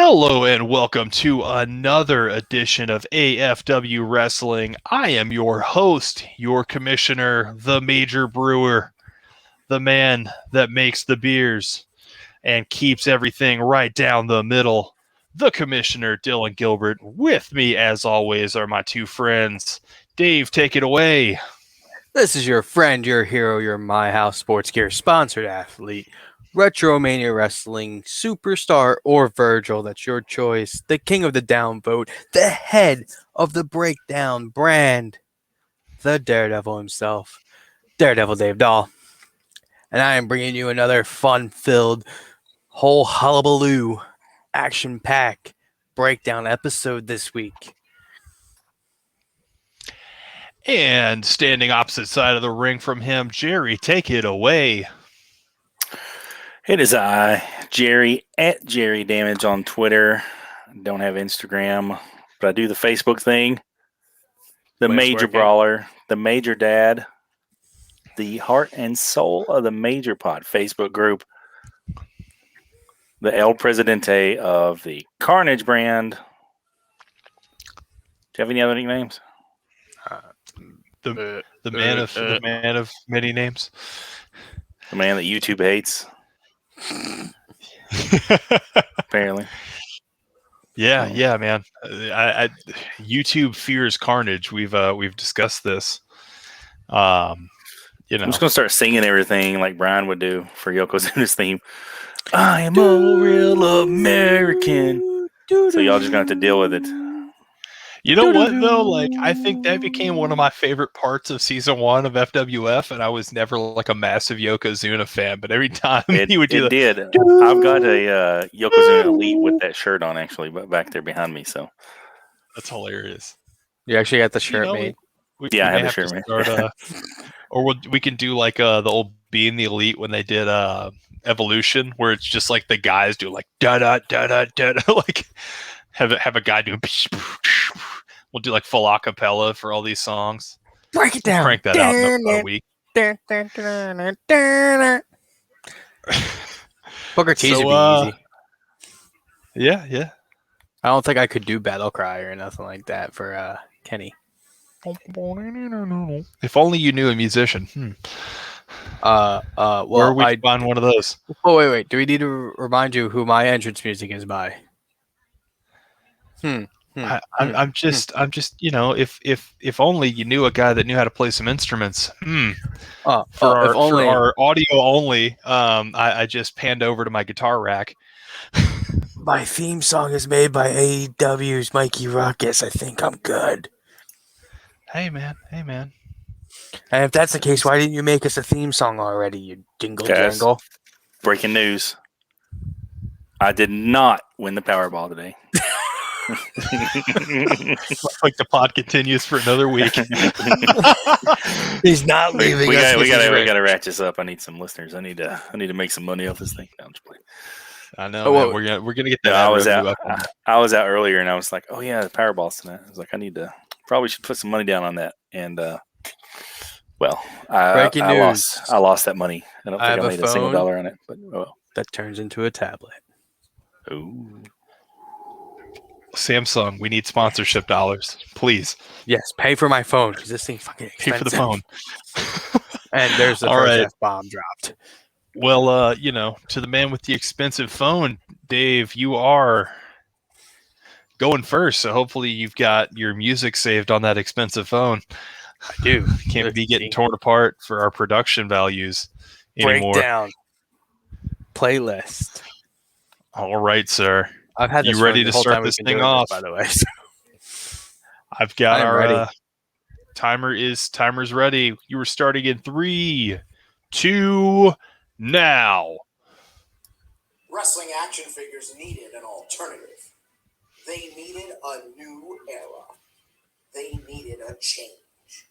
Hello and welcome to another edition of AFW Wrestling. I am your host, your commissioner, the major brewer, the man that makes the beers and keeps everything right down the middle, the commissioner, Dylan Gilbert. With me, as always, are my two friends. Dave, take it away. This is your friend, your hero, your My House Sports Gear sponsored athlete, Retromania Wrestling superstar or Virgil, that's your choice, the king of the downvote, the head of the breakdown brand, the Daredevil himself, Daredevil Dave Dahl. And I am bringing you another fun-filled, whole hullabaloo, action-packed breakdown episode this week. And standing opposite side of the ring from him, Jerry, take it away. It is I, Jerry, at Jerry Damage on Twitter. Don't have Instagram, but I do the Facebook thing. The Major Brawler, the Major Dad, the heart and soul of the Major Pod Facebook group, the El Presidente of the Carnage brand. Do you have any other nicknames? The man of many names. The man that YouTube hates. Apparently. Yeah, man. YouTube fears Carnage. We've discussed this. I'm just gonna start singing everything like Brian would do for Yokozuna's theme. I am a real American. So y'all just gonna have to deal with it. You know what though? Like, I think that became one of my favorite parts of season 1 of FWF, and I was never like a massive Yokozuna fan, but every time he would do it. I've got a Yokozuna Elite with that shirt on actually, but back there behind me. So that's hilarious. You actually got the shirt made? I have the shirt made. Or we can do like the old Being the Elite when they did Evolution, where it's just like the guys do like da da da da da, like have a guy doing. We'll do like full acapella for all these songs. Break it down. Crank that out in a week. Booker T's would be easy. Yeah. I don't think I could do Battle Cry or nothing like that for Kenny. If only you knew a musician. Well, where we find one of those. Oh wait. Do we need to remind you who my entrance music is by? I'm just, if only you knew a guy that knew how to play some instruments. For our audio only, I just panned over to my guitar rack. My theme song is made by AEW's Mikey Ruckus. I think I'm good. Hey man. And if that's the case, why didn't you make us a theme song already, you jangle? Breaking news. I did not win the Powerball today. Like the pod continues for another week. He's not leaving. We gotta ratchet this up. I need some listeners. I need to make some money off this thing. No, I'm just playing. I know. Man. We're gonna get that. I was out earlier, and I was like, "Oh yeah, the Powerball's tonight." I was like, probably should put some money down on that. And I lost that money. I don't think I made a single dollar on it. But that turns into a tablet. Ooh. Samsung, we need sponsorship dollars, please. Yes, pay for my phone because this thing's fucking expensive. Pay for the phone. And there's the first F-bomb dropped. Well, to the man with the expensive phone, Dave, you are going first. So hopefully you've got your music saved on that expensive phone. I do. Can't be getting torn apart for our production values anymore. Breakdown. Playlist. All right, sir. I've had this. You ready to start this thing off? By the way, I've got our timer's ready. You were starting in 3, 2, now. Wrestling action figures needed an alternative. They needed a new era. They needed a change.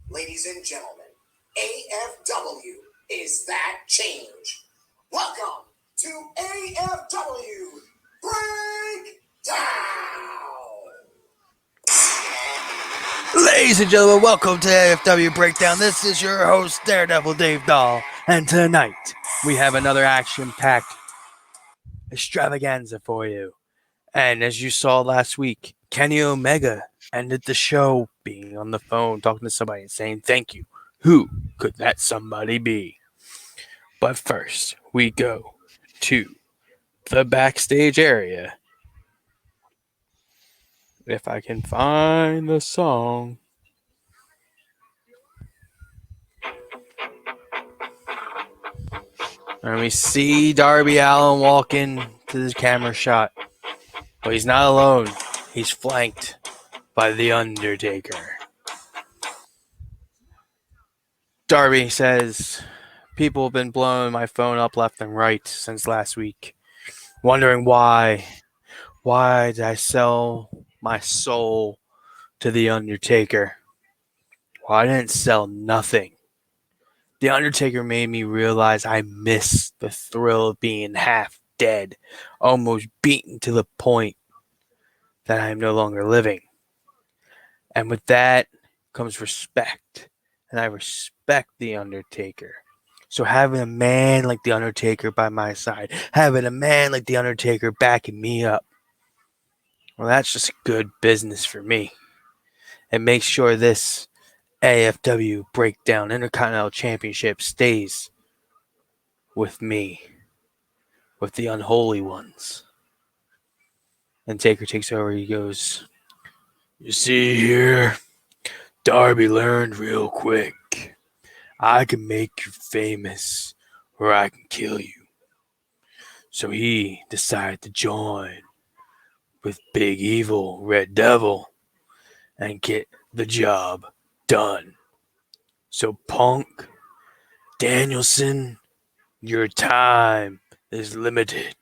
Ladies and gentlemen, AFW is that change. Welcome to AFW Breakdown! Ladies and gentlemen, welcome to AFW Breakdown. This is your host, Daredevil Dave Dahl. And tonight, we have another action-packed extravaganza for you. And as you saw last week, Kenny Omega ended the show being on the phone talking to somebody and saying thank you. Who could that somebody be? But first, we go to the backstage area. If I can find the song. And we see Darby Allin walk in to the camera shot. But he's not alone. He's flanked by The Undertaker. Darby says, people have been blowing my phone up left and right since last week, wondering why. Why did I sell my soul to The Undertaker? Well, I didn't sell nothing. The Undertaker made me realize I missed the thrill of being half dead, almost beaten to the point that I am no longer living. And with that comes respect. And I respect The Undertaker. So having a man like The Undertaker by my side, having a man like The Undertaker backing me up, well, that's just good business for me. And make sure this AFW Breakdown Intercontinental Championship stays with me, with the unholy ones. And Taker takes over. He goes, you see here, Darby learned real quick. I can make you famous or I can kill you. So he decided to join with Big Evil Red Devil and get the job done. So Punk, Danielson, your time is limited.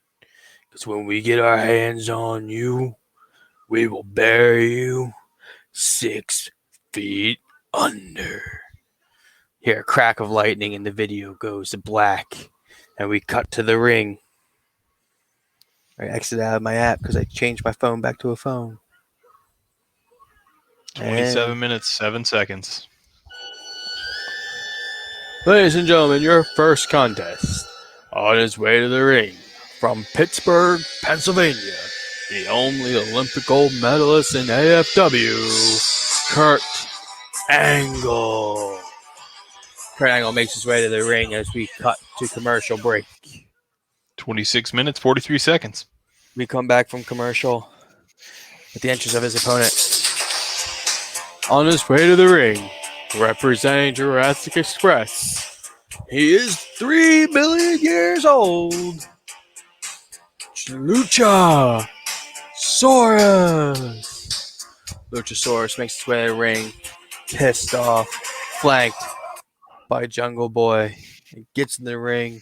Because when we get our hands on you, we will bury you 6 feet under. Hear a crack of lightning and the video goes to black. And we cut to the ring. I exited out of my app because I changed my phone back to a phone. 27 minutes, 7 seconds. Ladies and gentlemen, your first contest. On his way to the ring from Pittsburgh, Pennsylvania, the only Olympic gold medalist in AFW, Kurt Angle. Kurt Angle makes his way to the ring as we cut to commercial break. 26 minutes, 43 seconds. We come back from commercial with the entrance of his opponent. On his way to the ring, representing Jurassic Express, he is 3 billion years old. Luchasaurus. Luchasaurus makes his way to the ring, pissed off, flanked by Jungle Boy. He gets in the ring.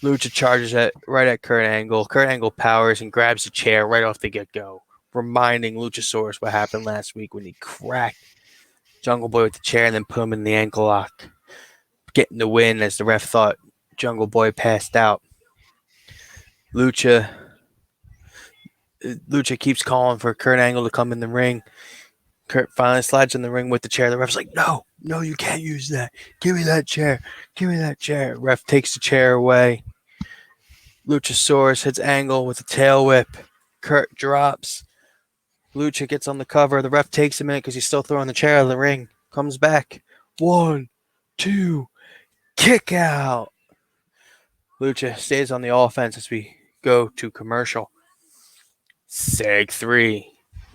Lucha charges right at Kurt Angle. Kurt Angle powers and grabs the chair right off the get-go, reminding Luchasaurus what happened last week when he cracked Jungle Boy with the chair and then put him in the ankle lock, getting the win as the ref thought Jungle Boy passed out. Lucha keeps calling for Kurt Angle to come in the ring. Kurt finally slides in the ring with the chair. The ref's like, no, you can't use that. Give me that chair. Ref takes the chair away. Luchasaurus hits Angle with a tail whip. Kurt drops. Lucha gets on the cover. The ref takes a minute because he's still throwing the chair out of the ring. Comes back. 1, 2, kick out. Lucha stays on the offense as we go to commercial. Seg 3.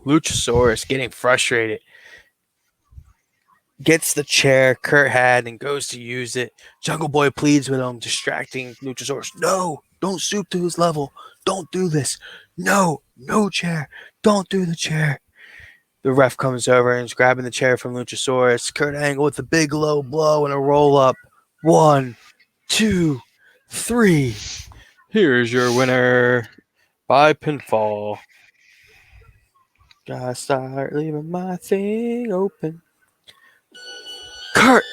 Luchasaurus getting frustrated. Gets the chair Kurt had and goes to use it. Jungle Boy pleads with him, distracting Luchasaurus. No, don't stoop to his level. Don't do this. No chair. Don't do the chair. The ref comes over and is grabbing the chair from Luchasaurus. Kurt Angle with a big low blow and a roll up. 1, 2, 3. Here's your winner by pinfall. Gotta start leaving my thing open. Kurt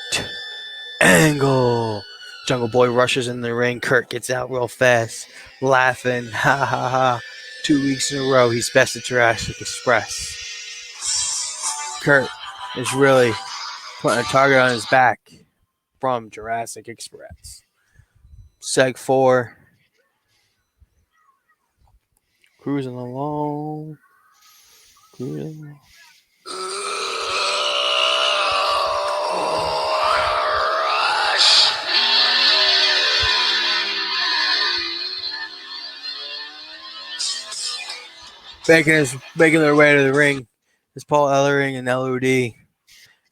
Angle. Jungle Boy rushes in the ring. Kurt gets out real fast, laughing. Ha ha ha. 2 weeks in a row, he's best at Jurassic Express. Kurt is really putting a target on his back from Jurassic Express. Seg 4. Cruising along. Making their way to the ring is Paul Ellering and LOD.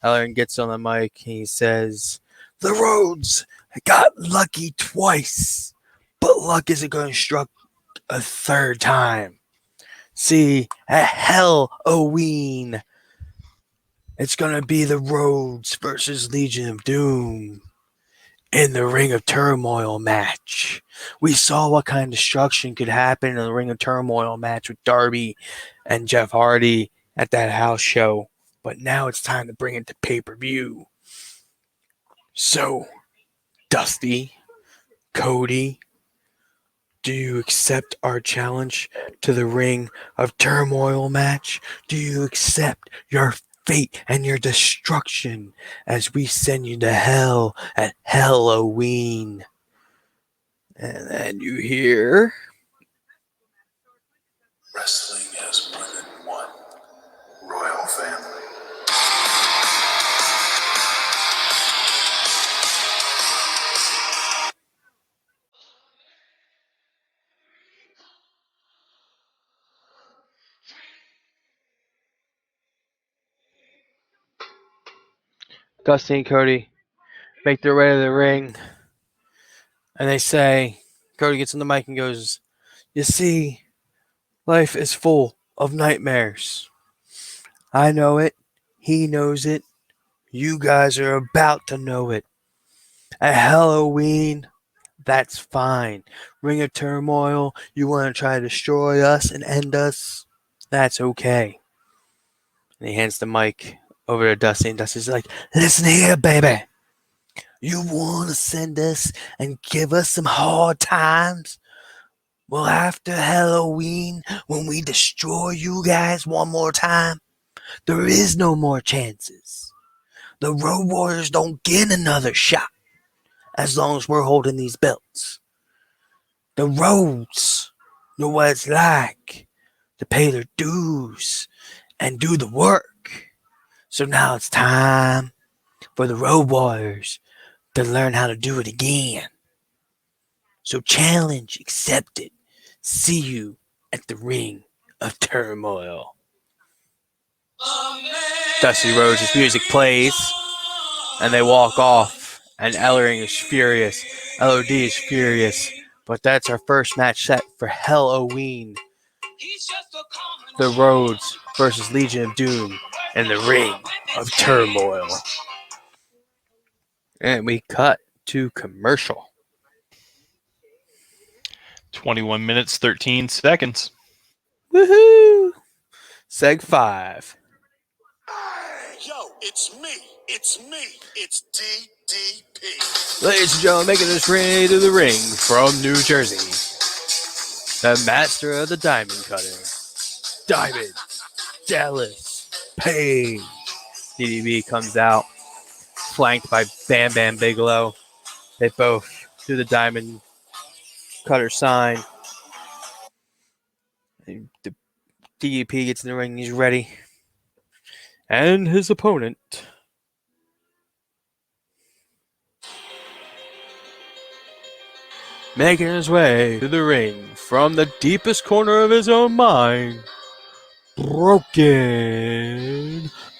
Ellering gets on the mic. He says, "The Rhodes got lucky twice, but luck isn't going to strike a third time. See, at Helloween, it's going to be the Rhodes versus Legion of Doom in the Ring of Turmoil match. We saw what kind of destruction could happen in the Ring of Turmoil match with Darby and Jeff Hardy at that house show. But now it's time to bring it to pay-per-view. So, Dusty, Cody, do you accept our challenge to the Ring of Turmoil match? Do you accept your fate and your destruction as we send you to hell at Helloween?" And then you hear, "Wrestling has more than one royal family." Dusty and Cody make their way to the ring, and they say, Cody gets on the mic and goes, "You see, life is full of nightmares. I know it. He knows it. You guys are about to know it. At Halloween, that's fine. Ring of Turmoil, you want to try to destroy us and end us? That's okay." And he hands the mic over to Dusty, and Dusty's like, "Listen here, baby. You want to send us and give us some hard times? Well, after Halloween, when we destroy you guys one more time, there is no more chances. The Road Warriors don't get another shot as long as we're holding these belts. The Roads know what it's like to pay their dues and do the work. So now it's time for the Road Warriors to learn how to do it again. So challenge accepted. See you at the Ring of Turmoil." Dusty Rhodes' music plays, and they walk off, and Ellering is furious. LOD is furious. But that's our first match set for Halloween. The Rhodes versus Legion of Doom in the Ring of Turmoil. And we cut to commercial. 21 minutes, 13 seconds. Woohoo! Seg 5. Yo, it's me. It's DDP. Ladies and gentlemen, making his way to the ring from New Jersey, the master of the diamond cutter, Diamond Dallas Page. DDP comes out, flanked by Bam Bam Bigelow. They both do the diamond cutter sign. The DDP gets in the ring, he's ready. And his opponent, making his way to the ring from the deepest corner of his own mind, Broken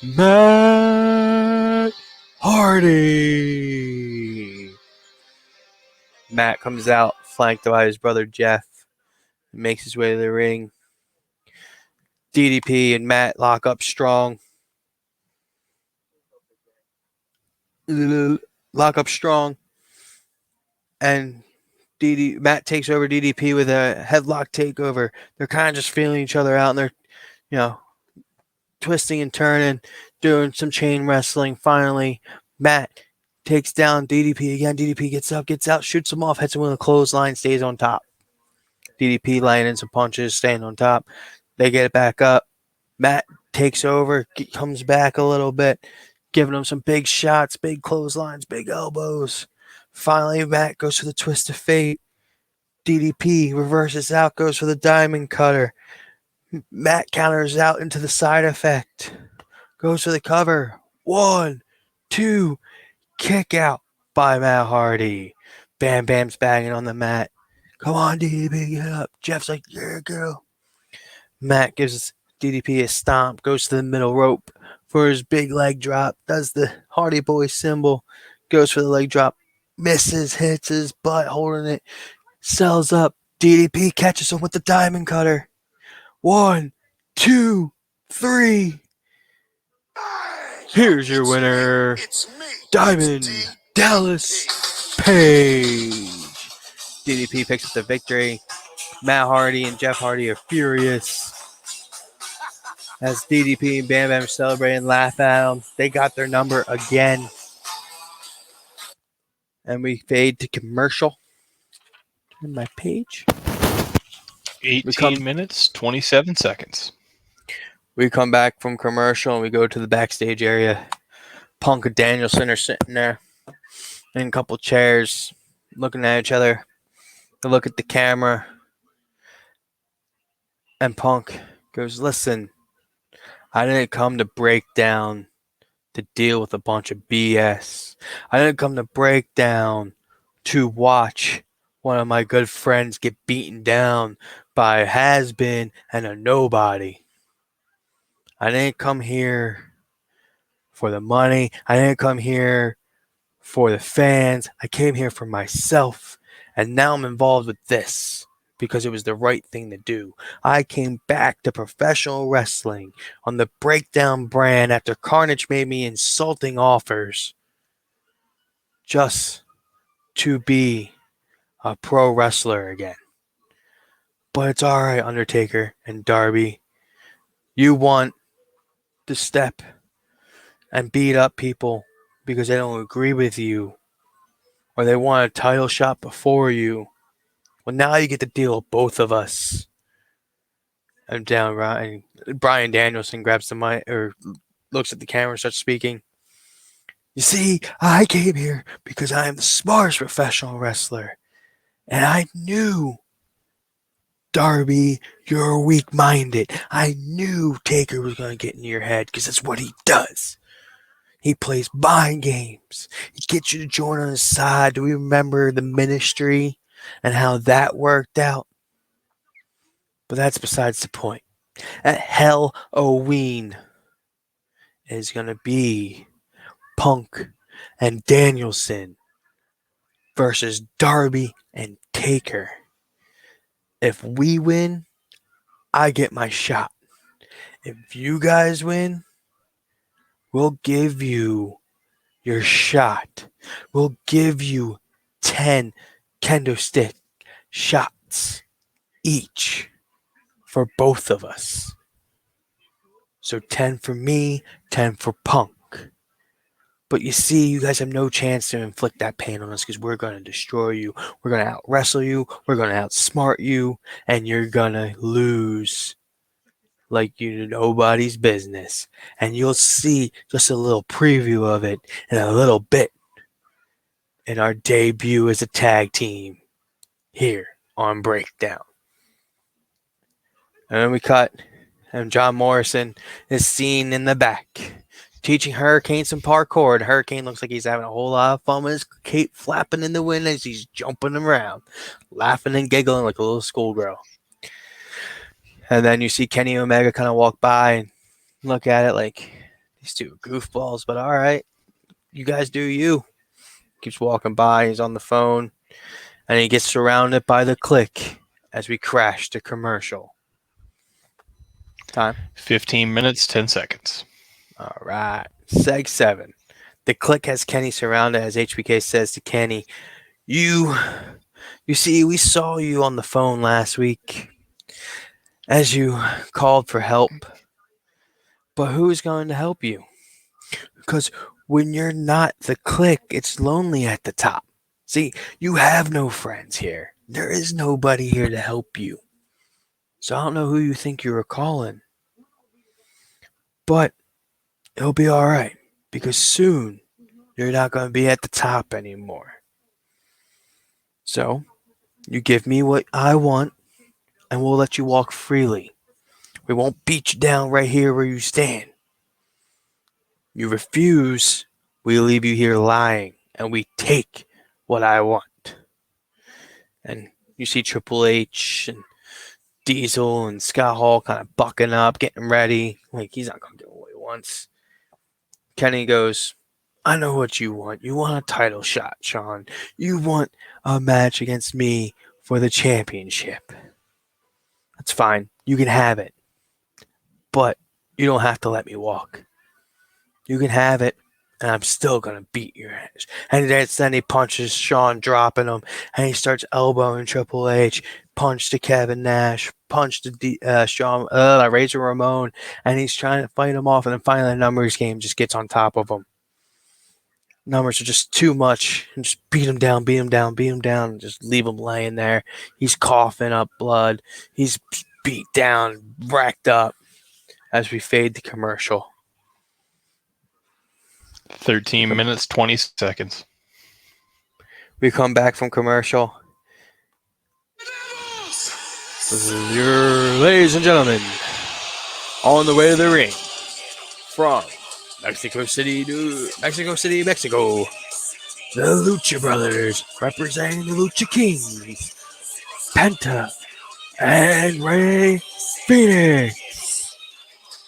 Matt Hardy. Matt comes out, flanked by his brother Jeff, makes his way to the ring. DDP and Matt lock up strong. And Matt takes over DDP with a headlock takeover. They're kind of just feeling each other out, and they're, twisting and turning, doing some chain wrestling. Finally, Matt takes down DDP again. DDP gets up, gets out, shoots him off, hits him with a clothesline, stays on top. DDP laying in some punches, staying on top. They get it back up. Matt takes over, comes back a little bit, giving him some big shots, big clotheslines, big elbows. Finally, Matt goes for the twist of fate. DDP reverses out, goes for the diamond cutter. Matt counters out into the side effect. Goes for the cover. 1, 2, kick out by Matt Hardy. Bam Bam's banging on the mat. Come on, DDP, get up. Jeff's like, yeah, go. Matt gives DDP a stomp, goes to the middle rope for his big leg drop, does the Hardy Boy symbol, goes for the leg drop, misses, hits his butt holding it, sells up. DDP catches him with the diamond cutter. 1, 2, 3. Here's your winner, Diamond Dallas Page. DDP picks up the victory. Matt Hardy and Jeff Hardy are furious as DDP and Bam Bam celebrate and laugh at them. They got their number again. And we fade to commercial. Turn my page. 18 minutes, 27 seconds. We come back from commercial and we go to the backstage area. Punk and Danielson are sitting there in a couple chairs looking at each other. They look at the camera. And Punk goes, listen, I didn't come to break down to deal with a bunch of BS. I didn't come to break down to watch one of my good friends get beaten down by a has-been and a nobody. I didn't come here for the money. I didn't come here for the fans. I came here for myself. And now I'm involved with this because it was the right thing to do. I came back to professional wrestling on the Breakdown brand after Carnage made me insulting offers just to be a pro wrestler again. But it's all right, Undertaker and Darby. You want to step and beat up people because they don't agree with you or they want a title shot before you. Well, now you get to deal with both of us. And Brian Danielson grabs the mic or looks at the camera and starts speaking. You see, I came here because I am the smartest professional wrestler. And I knew, Darby, you're weak-minded. I knew Taker was going to get in your head because that's what he does. He plays mind games. He gets you to join on his side. Do we remember the Ministry and how that worked out? But that's besides the point. At Helloween is going to be Punk and Danielson versus Darby and Taker. If we win, I get my shot. If you guys win, we'll give you your shot. We'll give you 10 kendo stick shots each for both of us. So 10 for me, 10 for Punk. But you see, you guys have no chance to inflict that pain on us because we're going to destroy you. We're going to out-wrestle you. We're going to outsmart you. And you're going to lose like you nobody's business. And you'll see just a little preview of it in a little bit in our debut as a tag team here on Breakdown. And then we cut, and John Morrison is seen in the back teaching Hurricane some parkour. And Hurricane looks like he's having a whole lot of fun with his cape flapping in the wind as he's jumping around, laughing and giggling like a little schoolgirl. And then you see Kenny Omega kind of walk by and look at it like, these two are goofballs, but all right, you guys do you. Keeps walking by, he's on the phone, and he gets surrounded by the Clique as we crash to commercial. Time? 15 minutes, 10 seconds. All right. Seg 7. The Clique has Kenny surrounded as HBK says to Kenny, You see, we saw you on the phone last week as you called for help. But who's going to help you? Because when you're not the Clique, it's lonely at the top. See, you have no friends here. There is nobody here to help you. So I don't know who you think you were calling. But it'll be all right, because soon you're not going to be at the top anymore. So You give me what I want, and we'll let you walk freely. We won't beat you down right here where you stand. You refuse, we leave you here lying, and we take what I want. And you see Triple H and Diesel and Scott Hall kind of bucking up, getting ready. Like, he's not going to do what he wants. Kenny goes, I know what you want. You want a title shot, Sean. You want a match against me for the championship. That's fine. You can have it. But you don't have to let me walk. You can have it, and I'm still going to beat your ass. And then he punches Sean, dropping him, and he starts elbowing Triple H, punch to Kevin Nash, punch to Sean, Razor Ramon, and he's trying to fight him off, and then finally the numbers game just gets on top of him. Numbers are just too much, and just beat him down, and just leave him laying there. He's coughing up blood. He's beat down, racked up, as we fade to commercial. 13 minutes, 20 seconds. We come back from commercial. Ladies and gentlemen, on the way to the ring from Mexico City, Mexico, the Lucha Brothers representing the Lucha Kings, Penta and Rey Fenix.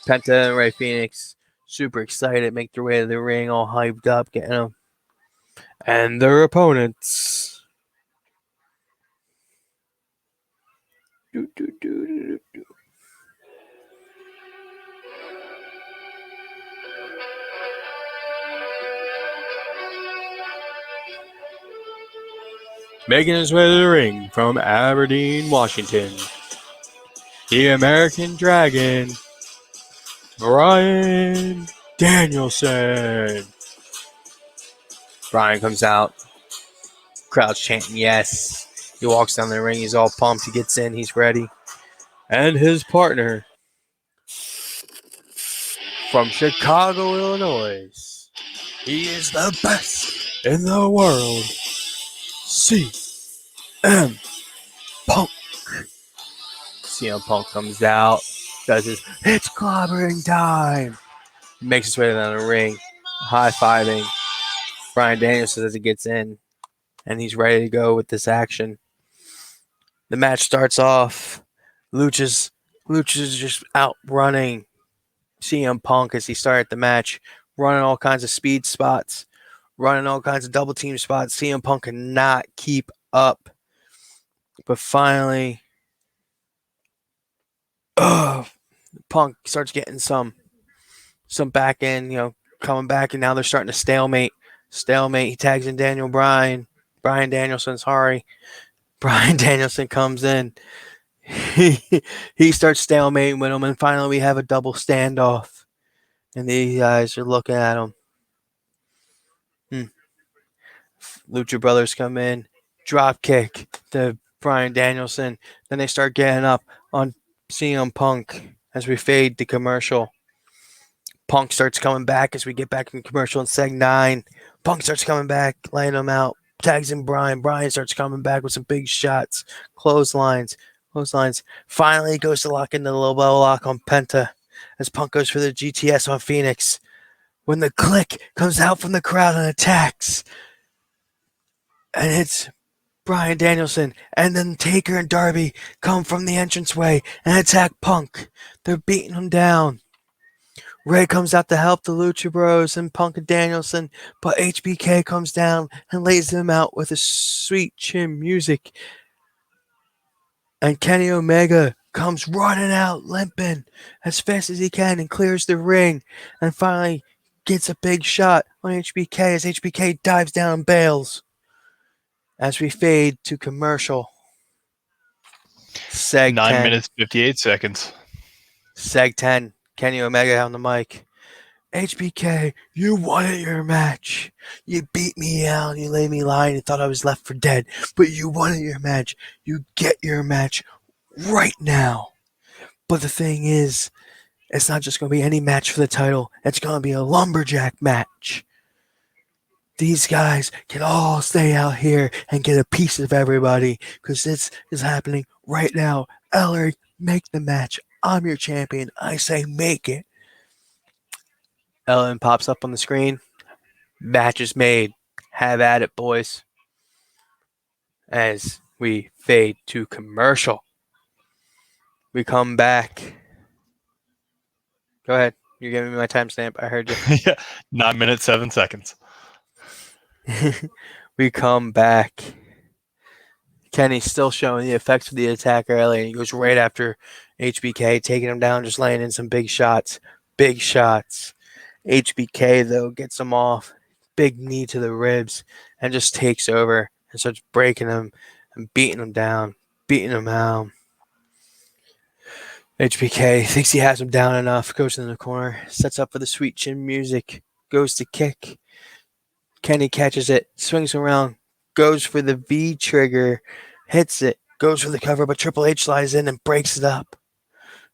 Penta and Rey Fenix, super excited, make their way to the ring, all hyped up, getting them. And their opponents. Making his way to the ring from Aberdeen, Washington, the American Dragon, Bryan Danielson. Bryan comes out. Crowd's chanting yes. He walks down the ring. He's all pumped. He gets in. He's ready. And his partner from Chicago, Illinois. He is the best in the world. CM Punk. CM Punk comes out. Does his it's clobbering time. He makes his way down the ring. High-fiving Bryan Danielson as he gets in. And he's ready to go with this action. The match starts off. Lucha's just outrunning CM Punk as he started the match, running all kinds of speed spots, running all kinds of double team spots. CM Punk cannot keep up. But finally, Punk starts getting some back end, coming back, and now they're starting to stalemate. He tags in Bryan Danielson, sorry. Bryan Danielson comes in. He starts stalemating with him, and finally we have a double standoff. And these guys are looking at him. Lucha Brothers come in, drop kick to Bryan Danielson. Then they start getting up on CM Punk as we fade to commercial. Punk starts coming back as we get back in commercial in Seg 9. Punk starts coming back, laying him out. Tags in Bryan. Bryan starts coming back with some big shots. Clotheslines. Finally goes to lock into the low blow lock on Penta as Punk goes for the GTS on Phoenix. When the click comes out from the crowd and attacks. And it's Bryan Danielson. And then Taker and Darby come from the entranceway and attack Punk. They're beating him down. Ray comes out to help the Lucha Bros and Punk and Danielson, but HBK comes down and lays them out with a sweet chin music. And Kenny Omega comes running out, limping as fast as he can and clears the ring and finally gets a big shot on HBK as HBK dives down and bails. As we fade to commercial. Seg 9 10. minutes, 58 seconds. Seg 10. Kenny Omega on the mic. HBK, you wanted your match. You beat me out. You laid me lying and thought I was left for dead. But you wanted your match. You get your match right now. But the thing is, it's not just going to be any match for the title. It's going to be a lumberjack match. these guys can all stay out here and get a piece of everybody because this is happening right now. Ellery, make the match. I'm your champion. I say make it. Ellen pops up on the screen. Match is made. Have at it, boys. As we fade to commercial. We come back. Go ahead. You're giving me my timestamp. I heard you. Yeah, 9 minutes, 7 seconds. We come back. Kenny's still showing the effects of the attack early, and he goes right after HBK, taking him down, just laying in some big shots. Big shots. HBK, though, gets him off. Big knee to the ribs, and just takes over and starts breaking him and beating him down, beating him out. HBK thinks he has him down enough, goes in the corner, sets up for the sweet chin music, goes to kick. Kenny catches it, swings around, goes for the V trigger, hits it, goes for the cover, but Triple H slides in and breaks it up.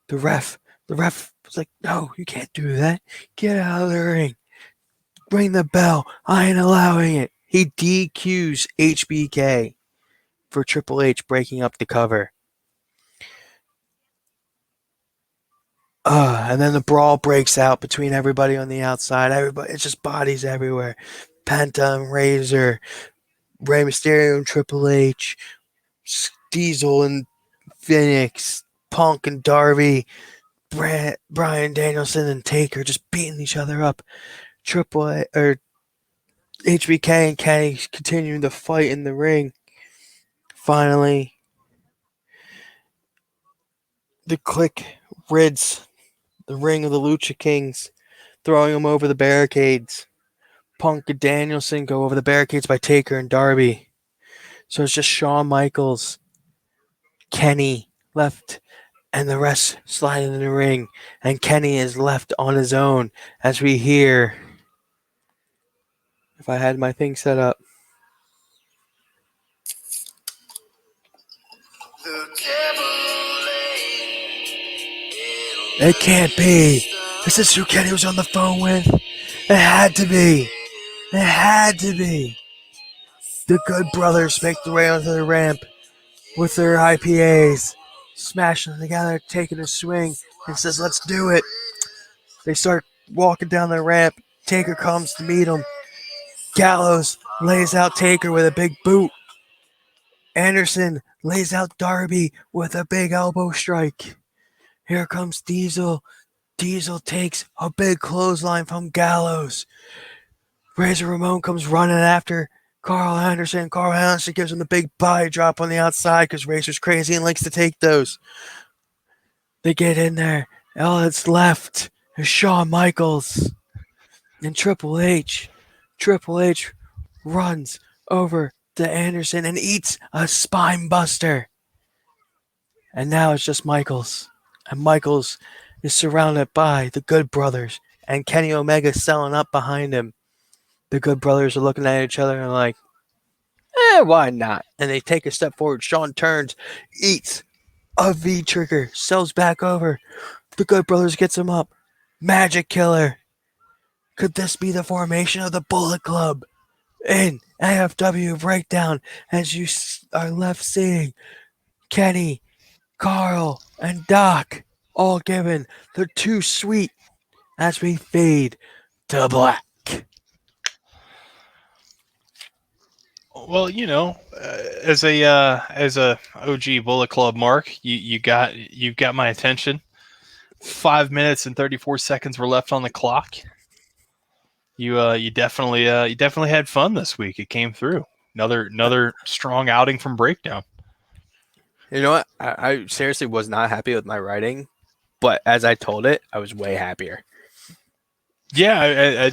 The ref was like, no, you can't do that. Get out of the ring. Ring the bell. I ain't allowing it. He DQs HBK for Triple H breaking up the cover. And then the brawl breaks out between everybody on the outside. Everybody, it's just bodies everywhere. Penta and Razor, Rey Mysterio and Triple H, Diesel and Phoenix, Punk and Darby, Bryan Danielson and Taker just beating each other up. HBK and Kenny continuing to fight in the ring. Finally, the Clique rids the ring of the Lucha Kings, throwing them over the barricades. Punk and Danielson go over the barricades by Taker and Darby. So it's just Shawn Michaels, Kenny left, and the rest sliding in the ring. And Kenny is left on his own as we hear, if I had my thing set up. It can't be. Is this who Kenny was on the phone with? It had to be. It had to be. The Good Brothers make their way onto the ramp with their IPAs, smashing them together, taking a swing, and says, let's do it. They start walking down the ramp. Taker comes to meet them. Gallows lays out Taker with a big boot. Anderson lays out Darby with a big elbow strike. Here comes Diesel. Diesel takes a big clothesline from Gallows. Razor Ramon comes running after Carl Anderson. Carl Anderson gives him the big body drop on the outside because Razor's crazy and likes to take those. They get in there. All that's left is Shawn Michaels and Triple H. Triple H runs over to Anderson and eats a spine buster. And now it's just Michaels. And Michaels is surrounded by the Good Brothers and Kenny Omega selling up behind him. The Good Brothers are looking at each other and like, why not? And they take a step forward. Shawn turns, eats a V trigger, sells back over. The Good Brothers gets him up. Magic Killer. Could this be the formation of the Bullet Club? In AFW breakdown, as you are left seeing Kenny, Carl, and Doc all given the too sweet as we fade to black. Well, as a OG Bullet Club Mark, you've got my attention. 5 minutes and 34 seconds were left on the clock. You definitely had fun this week. It came through. Another strong outing from Breakdown. You know what? I seriously was not happy with my writing, but as I told it, I was way happier. Yeah,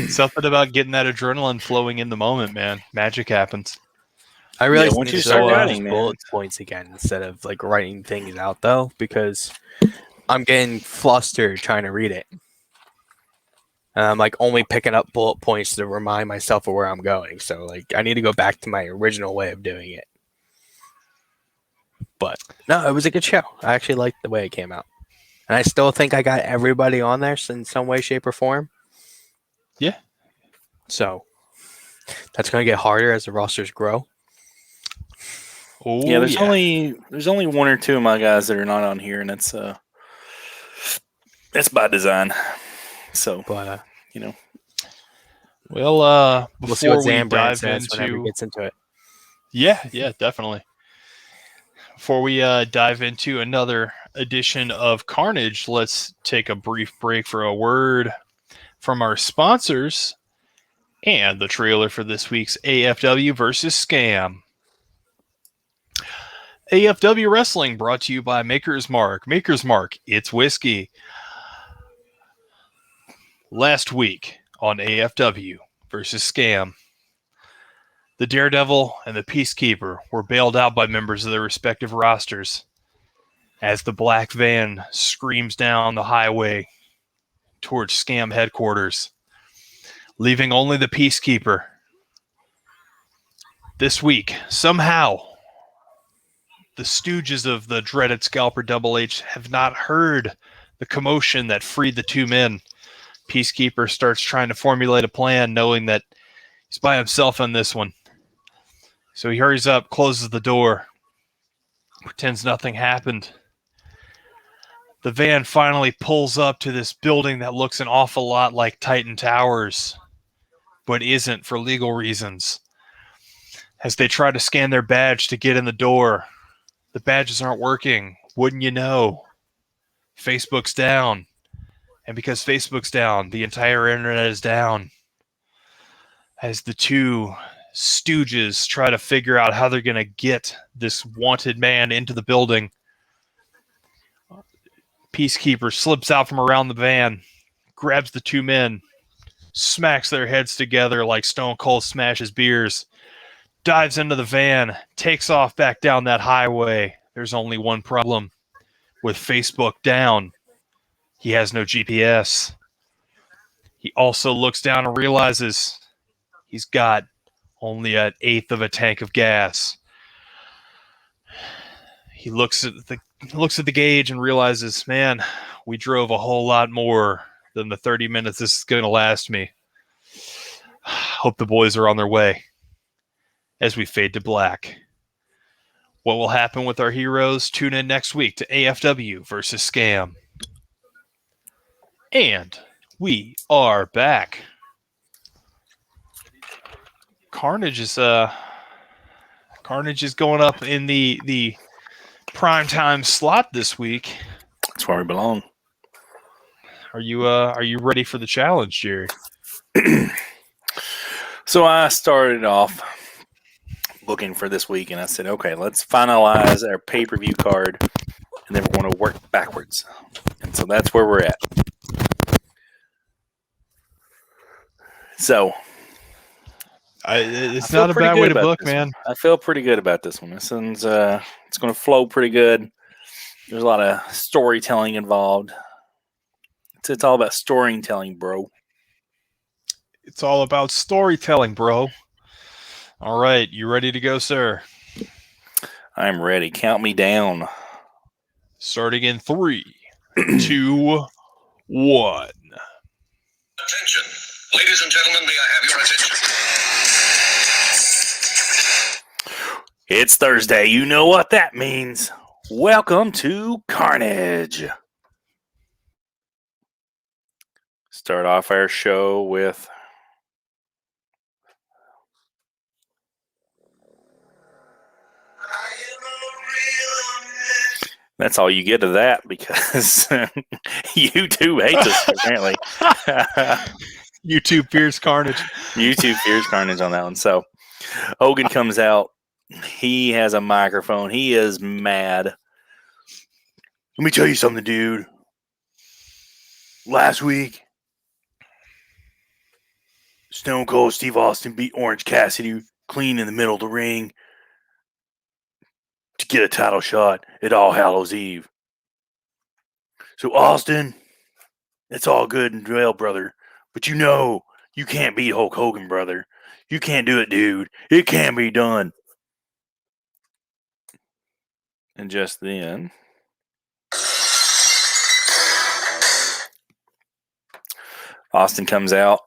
something about getting that adrenaline flowing in the moment, man. Magic happens. I really once need you to start go writing, man. bullet points again instead of like writing things out though, because I'm getting flustered trying to read it. And I'm like only picking up bullet points to remind myself of where I'm going. So like I need to go back to my original way of doing it. But no, it was a good show. I actually liked the way it came out. And I still think I got everybody on there in some way, shape, or form. Yeah. So that's going to get harder as the rosters grow. Oh, Yeah, there's only one or two of my guys that are not on here, and that's by design. So, But Well, we'll see what before we Zambrand dive says whenever he into gets into it. yeah, definitely. Before we dive into another edition of Carnage, let's take a brief break for a word from our sponsors and the trailer for this week's AFW versus Scam. AFW Wrestling brought to you by Maker's Mark. Maker's Mark, it's whiskey. Last week on AFW versus Scam, the Daredevil and the Peacekeeper were bailed out by members of their respective rosters as the black van screams down the highway towards Scam headquarters, leaving only the Peacekeeper. This week, somehow, the stooges of the dreaded Scalper Double H have not heard the commotion that freed the two men. Peacekeeper starts trying to formulate a plan, knowing that he's by himself on this one. So he hurries up, closes the door, pretends nothing happened. The van finally pulls up to this building that looks an awful lot like Titan Towers, but isn't for legal reasons. As they try to scan their badge to get in the door, the badges aren't working. Wouldn't you know? Facebook's down. And because Facebook's down, the entire internet is down. As the two stooges try to figure out how they're going to get this wanted man into the building, Peacekeeper slips out from around the van, grabs the two men, smacks their heads together like Stone Cold smashes beers, dives into the van, takes off back down that highway. There's only one problem. With Facebook down, he has no GPS. He also looks down and realizes he's got only an eighth of a tank of gas. He looks at the gauge and realizes, man, we drove a whole lot more than the 30 minutes this is going to last me. Hope the boys are on their way. As we fade to black. What will happen with our heroes? Tune in next week to AFW versus Scam. And we are back. Carnage is going up in the primetime slot this week. That's where we belong. Are you ready for the challenge, Jerry? So I started off looking for this week, and I said, okay, let's finalize our pay-per-view card, and then we're going to work backwards. And so that's where we're at. So it's not a bad way to book, man. I feel pretty good about this one. This one's it's going to flow pretty good. There's a lot of storytelling involved. It's all about storytelling, bro. It's all about storytelling, bro. All right, you ready to go, sir? I'm ready. Count me down. Starting in 3, 2, 1. Attention. Ladies and gentlemen, may I have your attention? It's Thursday. You know what that means. Welcome to Carnage. Start off our show with that's all you get of that because YouTube hates us, apparently. YouTube fears Carnage. YouTube fears Carnage on that one. So Hogan comes out. He has a microphone. He is mad. Let me tell you something, dude. Last week, Stone Cold Steve Austin beat Orange Cassidy clean in the middle of the ring to get a title shot at All Hallows Eve. So, Austin, it's all good and well, brother. But you know, you can't beat Hulk Hogan, brother. You can't do it, dude. It can be done. And just then, Austin comes out.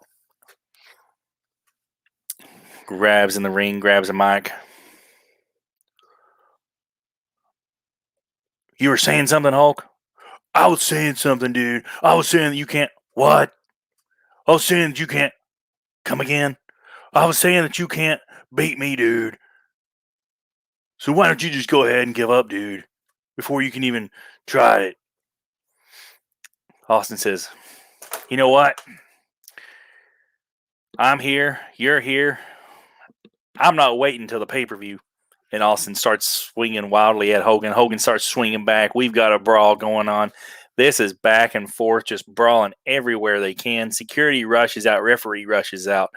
grabs in the ring, grabs a mic. You were saying something, Hulk? I was saying something, dude. I was saying that you can't. What? I was saying that you can't. Come again? I was saying that you can't beat me, dude. So why don't you just go ahead and give up, dude, before you can even try it? Austin says, you know what? I'm here. You're here. I'm not waiting until the pay-per-view. And Austin starts swinging wildly at Hogan. Hogan starts swinging back. We've got a brawl going on. This is back and forth, just brawling everywhere they can. Security rushes out. Referee rushes out.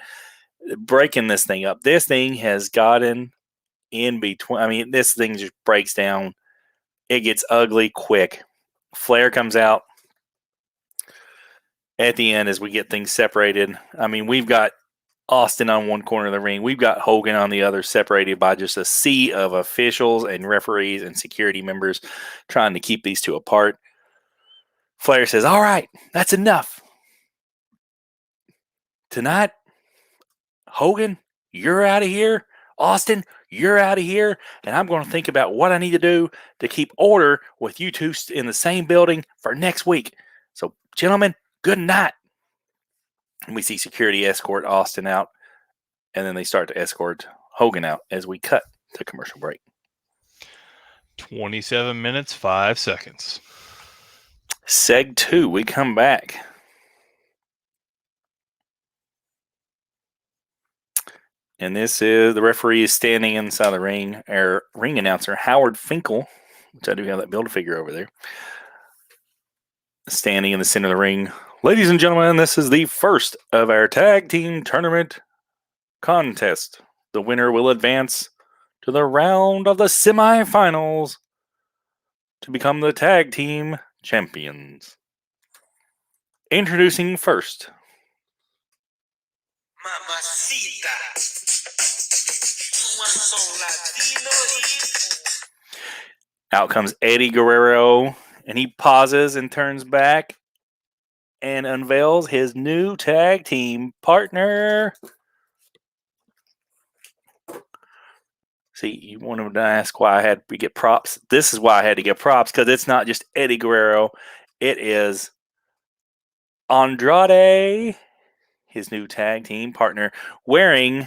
Breaking this thing up. This thing has gotten in between. I mean, this thing just breaks down. It gets ugly quick. Flair comes out at the end as we get things separated. I mean, we've got Austin on one corner of the ring. We've got Hogan on the other, separated by just a sea of officials and referees and security members trying to keep these two apart. Flair says, all right, that's enough. Tonight, Hogan, you're out of here. Austin, you're out of here. And I'm going to think about what I need to do to keep order with you two in the same building for next week. So, gentlemen, good night. And we see security escort Austin out. And then they start to escort Hogan out as we cut to commercial break. 27 minutes, 5 seconds. Seg 2, we come back. And this is the referee is standing inside the ring. Our ring announcer, Howard Finkel, which I do have that Build-A-Figure over there, standing in the center of the ring. Ladies and gentlemen, this is the first of our tag team tournament contest. The winner will advance to the round of the semifinals to become the tag team champions. Introducing first, Mamacita. out comes Eddie Guerrero, and he pauses and turns back and unveils his new tag team partner. See, you wanted to ask why I had to get props. This is why I had to get props, because it's not just Eddie Guerrero. It is Andrade, his new tag team partner, wearing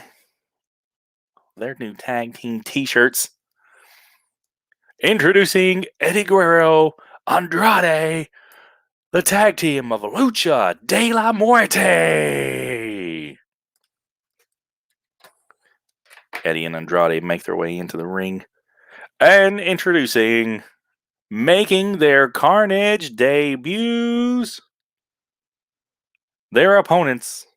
their new tag team t-shirts. Introducing Eddie Guerrero, Andrade, the tag team of Lucha de la Muerte. Eddie and Andrade make their way into the ring. And introducing, making their Carnage debuts, their opponents.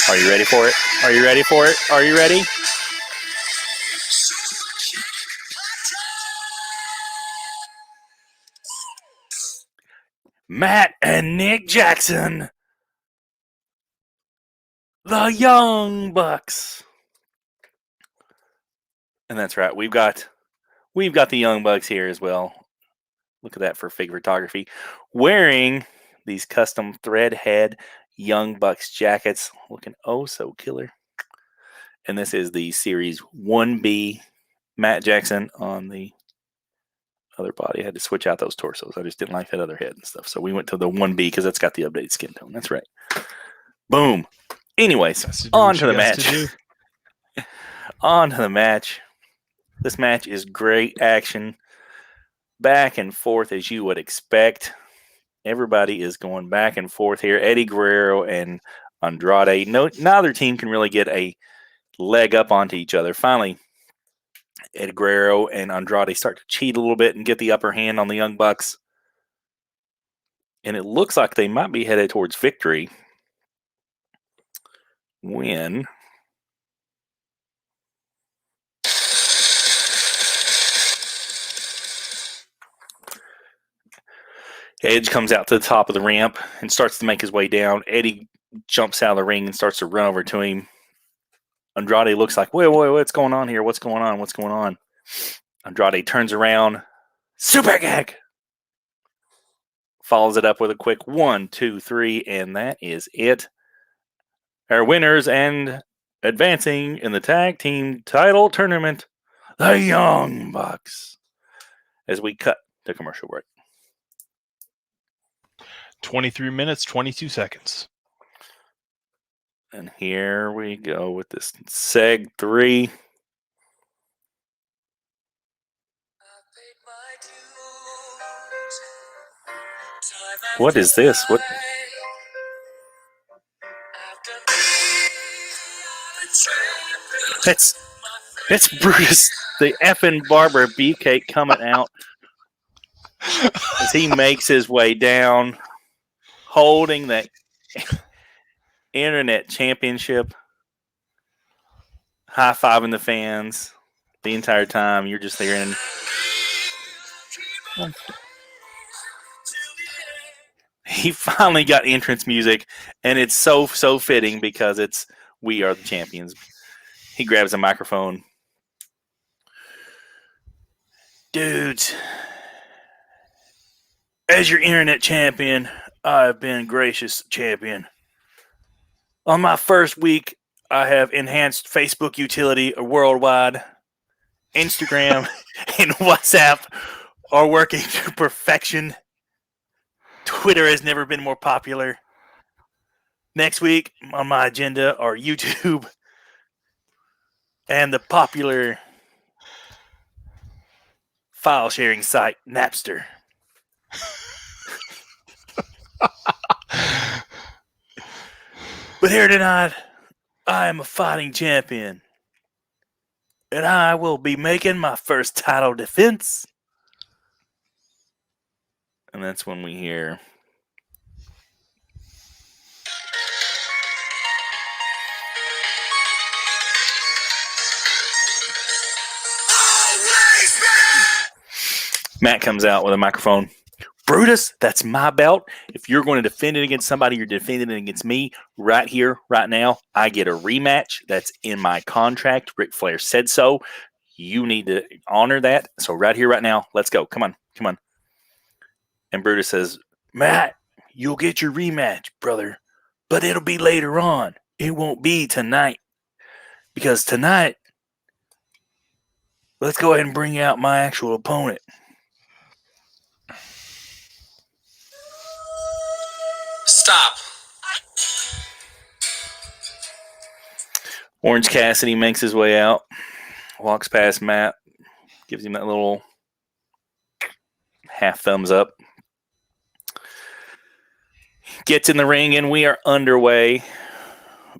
Are you ready for it? Are you ready for it? Are you ready? Matt and Nick Jackson, the Young Bucks. And that's right. We've got the Young Bucks here as well. Look at that for figure photography. Wearing these custom thread head Young Bucks jackets, looking oh so killer. And this is the Series 1B. Matt Jackson on the other body. I had to switch out those torsos. I just didn't like that other head and stuff. So we went to the 1B because that's got the updated skin tone. That's right. Boom. Anyways, on to the match. On to the match. This match is great action. Back and forth as you would expect. Everybody is going back and forth here. Eddie Guerrero and Andrade. Neither team can really get a leg up onto each other. Finally, Eddie Guerrero and Andrade start to cheat a little bit and get the upper hand on the Young Bucks. And it looks like they might be headed towards victory when Edge comes out to the top of the ramp and starts to make his way down. Eddie jumps out of the ring and starts to run over to him. Andrade looks like, wait, what's going on here? What's going on? Andrade turns around. Super kick! follows it up with a quick 1, 2, 3, and that is it. Our winners and advancing in the tag team title tournament, the Young Bucks. As we cut to commercial break. 23 minutes, 22 seconds. And here we go with this Seg 3. What is this? What? That's Brutus, the effing barber beefcake coming out as he makes his way down, holding the internet championship, high-fiving the fans the entire time. You're just there and he finally got entrance music, and it's so fitting because it's We Are the Champions. He grabs a microphone. Dudes, as your internet champion, I've been gracious champion. On my first week, I have enhanced Facebook utility worldwide. Instagram and WhatsApp are working to perfection. Twitter has never been more popular. Next week on my agenda are YouTube and the popular file sharing site Napster. But here tonight, I am a fighting champion. And I will be making my first title defense. And that's when we hear Matt comes out with a microphone. Brutus, that's my belt. If you're going to defend it against somebody, you're defending it against me right here, right now. I get a rematch. That's in my contract. Ric Flair said so. You need to honor that. So right here, right now, let's go. Come on. And Brutus says, Matt, you'll get your rematch, brother. But it'll be later on. It won't be tonight. Because tonight, let's go ahead and bring out my actual opponent. Stop. Orange Cassidy makes his way out, walks past Matt, gives him that little half thumbs up. Gets in the ring, and we are underway.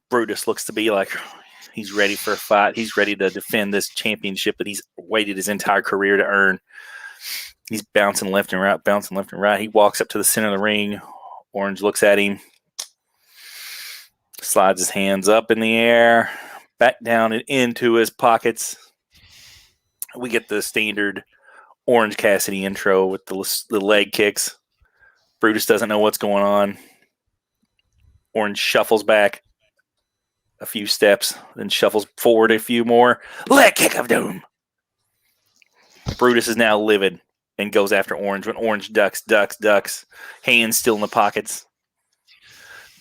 Brutus looks to be like he's ready for a fight. He's ready to defend this championship that he's waited his entire career to earn. He's bouncing left and right, He walks up to the center of the ring. Orange looks at him, slides his hands up in the air, back down and into his pockets. We get the standard Orange Cassidy intro with the leg kicks. Brutus doesn't know what's going on. Orange shuffles back a few steps, then shuffles forward a few more. Leg kick of doom. Brutus is now livid and goes after Orange when Orange ducks, hands still in the pockets.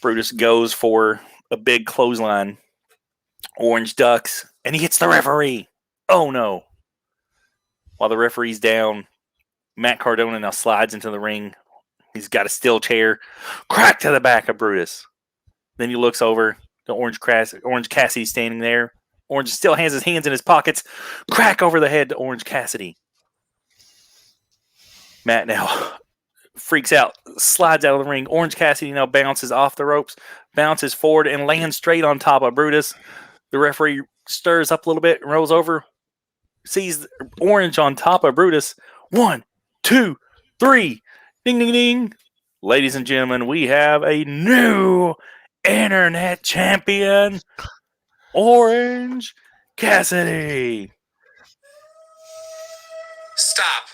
Brutus goes for a big clothesline. Orange ducks, and he hits the referee. Oh, no. While the referee's down, Matt Cardona now slides into the ring. He's got a steel chair. Crack to the back of Brutus. Then he looks over to Orange Cassidy standing there. Orange still has his hands in his pockets. Crack over the head to Orange Cassidy. Matt now freaks out, slides out of the ring. Orange Cassidy now bounces off the ropes, bounces forward, and lands straight on top of Brutus. The referee stirs up a little bit and rolls over, sees Orange on top of Brutus. 1, 2, 3. Ding, ding, ding. Ladies and gentlemen, we have a new internet champion, Orange Cassidy. Stop.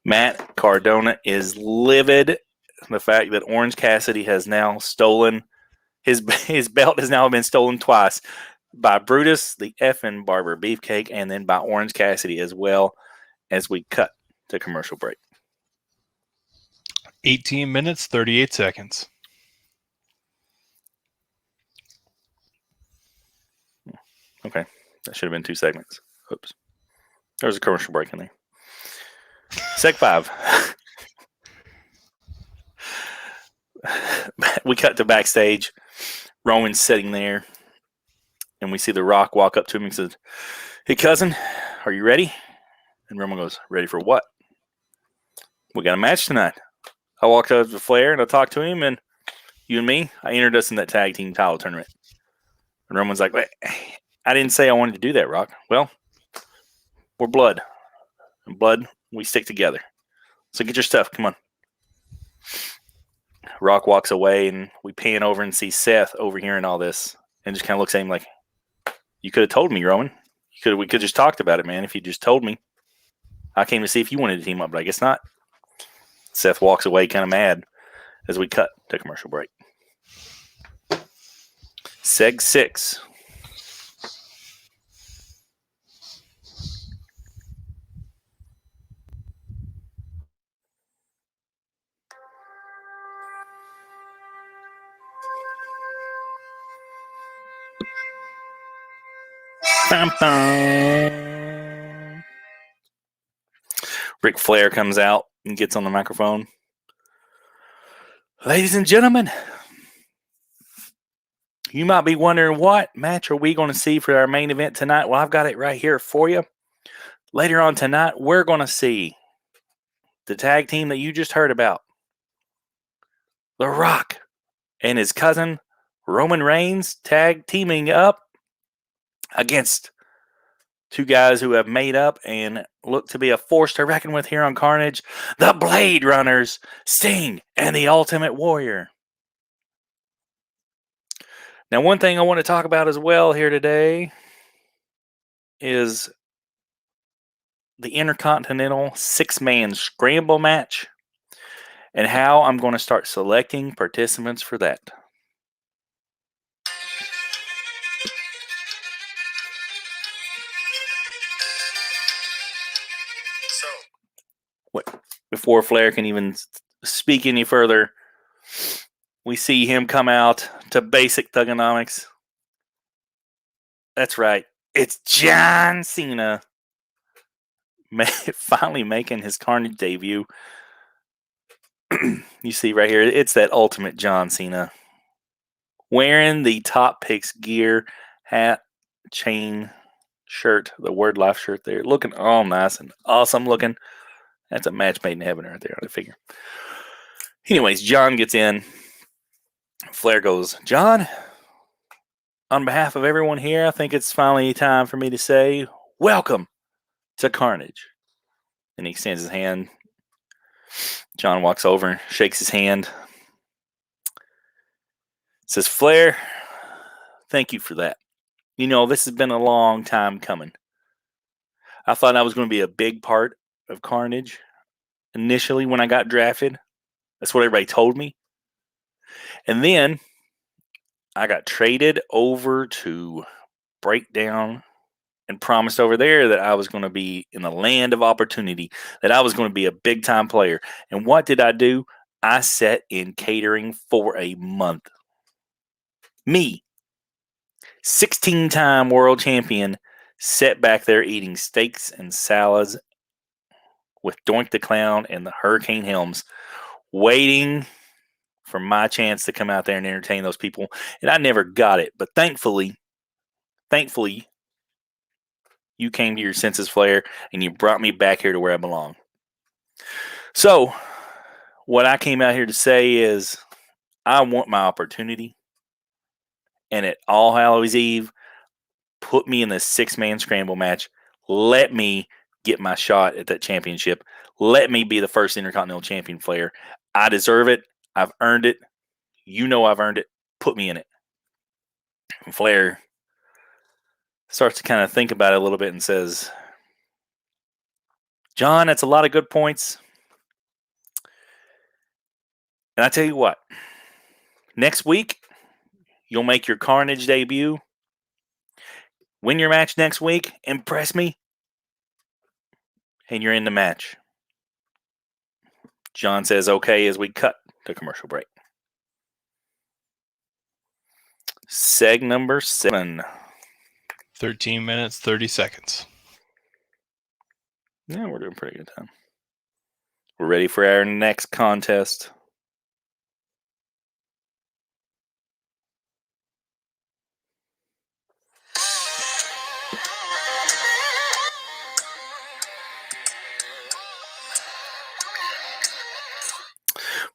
Matt Cardona is livid. The fact that Orange Cassidy has now stolen his belt has now been stolen twice by Brutus, the effing barber beefcake, and then by Orange Cassidy as well, as we cut to commercial break. 18 minutes, 38 seconds. Okay. That should have been 2 segments. Oops. There was a commercial break in there. Seg 5. We cut to backstage. Roman's sitting there, and we see The Rock walk up to him and says, "Hey, cousin, are you ready?" And Roman goes, "Ready for what?" "We got a match tonight." I walked up to Flair, and I talked to him, and you and me, I entered us in that tag team title tournament. And Roman's like, "Wait, I didn't say I wanted to do that, Rock." "Well, we're blood. And blood, we stick together. So get your stuff. Come on." Rock walks away, and we pan over and see Seth overhearing all this and just kind of looks at him like, "You could have told me, Roman. We could have just talked about it, man, if you just told me. I came to see if you wanted to team up, but I guess not." Seth walks away kind of mad as we cut to commercial break. Seg 6. Bum, bum. Ric Flair comes out and gets on the microphone. "Ladies and gentlemen, you might be wondering what match are we going to see for our main event tonight. Well, I've got it right here for you. Later on tonight, we're going to see the tag team that you just heard about. The Rock and his cousin Roman Reigns tag teaming up against 2 guys who have made up and look to be a force to reckon with here on Carnage, the Blade Runners, Sting, and the Ultimate Warrior." Now, one thing I want to talk about as well here today is the Intercontinental 6-man scramble match and how I'm going to start selecting participants for that. Before Flair can even speak any further, we see him come out to basic thugonomics. That's right. It's John Cena finally making his Carnage debut. You see right here, it's that ultimate John Cena. Wearing the Top Picks gear, hat, chain, shirt, the Word Life shirt there. Looking all nice and awesome looking. That's a match made in heaven right there, I figure. Anyways, John gets in. Flair goes, "John, on behalf of everyone here, I think it's finally time for me to say, welcome to Carnage." And he extends his hand. John walks over, shakes his hand. Says, "Flair, thank you for that. You know, this has been a long time coming. I thought I was going to be a big part of Carnage initially when I got drafted. That's what everybody told me. And then I got traded over to Breakdown and promised over there that I was going to be in the land of opportunity, that I was going to be a big-time player. And what did I do? I sat in catering for a month. Me, 16-time world champion, sat back there eating steaks and salads with Doink the Clown and the Hurricane Helms, waiting for my chance to come out there and entertain those people. And I never got it. But thankfully, you came to your senses, Flair, and you brought me back here to where I belong. So, what I came out here to say is I want my opportunity. And at All Hallows Eve, put me in this 6-man scramble match. Let me get my shot at that championship. Let me be the first Intercontinental Champion, Flair. I deserve it. I've earned it. You know I've earned it. Put me in it." And Flair starts to kind of think about it a little bit and says, "John, that's a lot of good points. And I tell you what, next week, you'll make your Carnage debut. Win your match next week. Impress me. And you're in the match. John says okay as we cut to commercial break. Seg number 7. 13 minutes, 30 seconds. Yeah, we're doing pretty good time. We're ready for our next contest.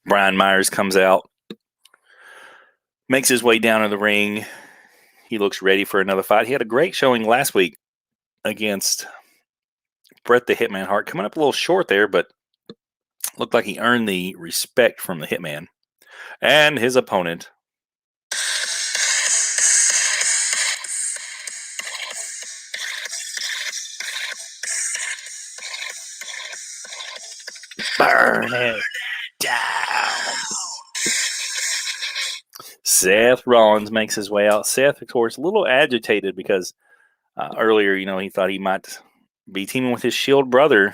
Brian Myers comes out, makes his way down to the ring. He looks ready for another fight. He had a great showing last week against Bret the Hitman Hart. Coming up a little short there, but looked like he earned the respect from the Hitman. And his opponent, burn it down. Seth Rollins makes his way out. Seth, of course, a little agitated because earlier, he thought he might be teaming with his Shield brother,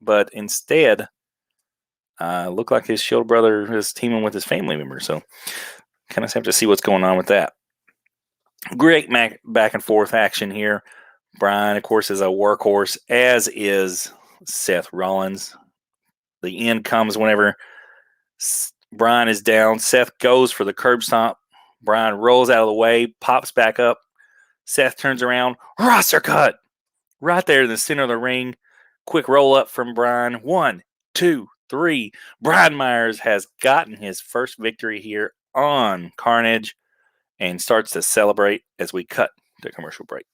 but instead, looked like his Shield brother is teaming with his family member. So, kind of have to see what's going on with that. Great back and forth action here. Brian, of course, is a workhorse, as is Seth Rollins. The end comes whenever Brian is down. Seth goes for the curb stomp. Brian rolls out of the way, pops back up. Seth turns around. Roster cut! Right there in the center of the ring. Quick roll up from Brian. 1, 2, 3. Brian Myers has gotten his first victory here on Carnage and starts to celebrate as we cut to commercial break.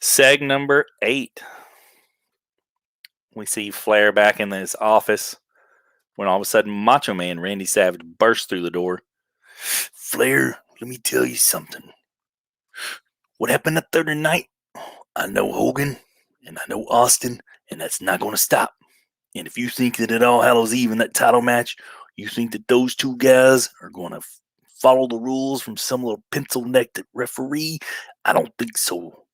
Seg number 8. We see Flair back in his office when all of a sudden Macho Man Randy Savage bursts through the door. Flair, let me tell you something. What happened up there tonight? I know Hogan and I know Austin, and that's not going to stop. And if you think that at All Hallows Eve in that title match, you think that those two guys are going to follow the rules from some little pencil-necked referee, I don't think so.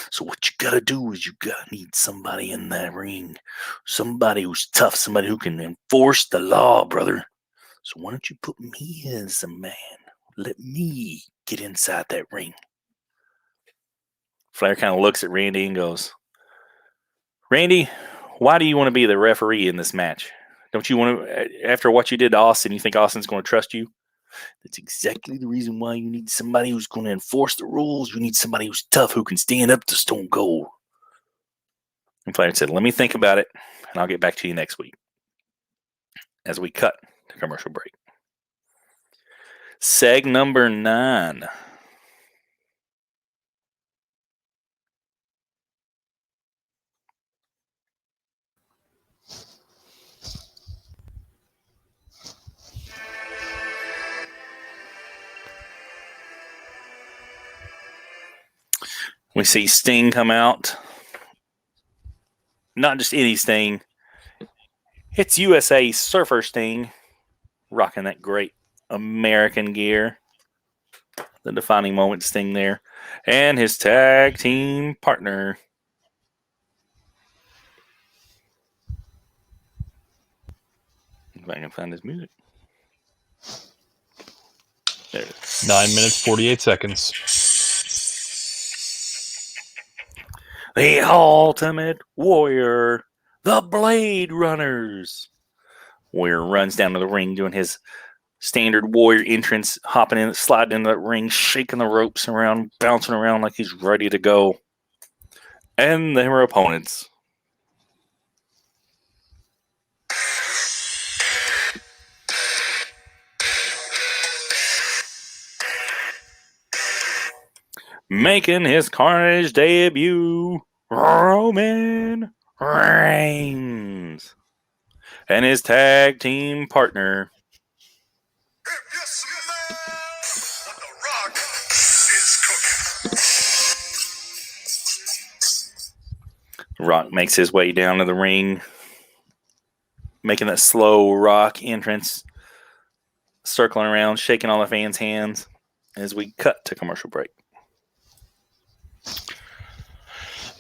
So what you got to do is you got to need somebody in that ring. Somebody who's tough, somebody who can enforce the law, brother. So why don't you put me as a man? Let me get inside that ring. Flair kind of looks at Randy and goes, Randy, why do you want to be the referee in this match? Don't you want to, after what you did to Austin, you think Austin's going to trust you? That's exactly the reason why you need somebody who's going to enforce the rules. You need somebody who's tough, who can stand up to Stone Cold. And Flair said, let me think about it, and I'll get back to you next week. As we cut to commercial break. Seg number 9. We see Sting come out. Not just any Sting. It's USA Surfer Sting. Rocking that great American gear. The defining moment Sting there. And his tag team partner. If I can find his music. There it is. 9 minutes, 48 seconds. The Ultimate Warrior, the Blade Runners. Warrior runs down to the ring doing his standard Warrior entrance, hopping in, sliding into that ring, shaking the ropes around, bouncing around like he's ready to go. And their opponents. Making his Carnage debut, Roman Reigns. And his tag team partner. If you smell what the Rock is cooking. Rock makes his way down to the ring, making that slow Rock entrance, circling around, shaking all the fans' hands as we cut to commercial break.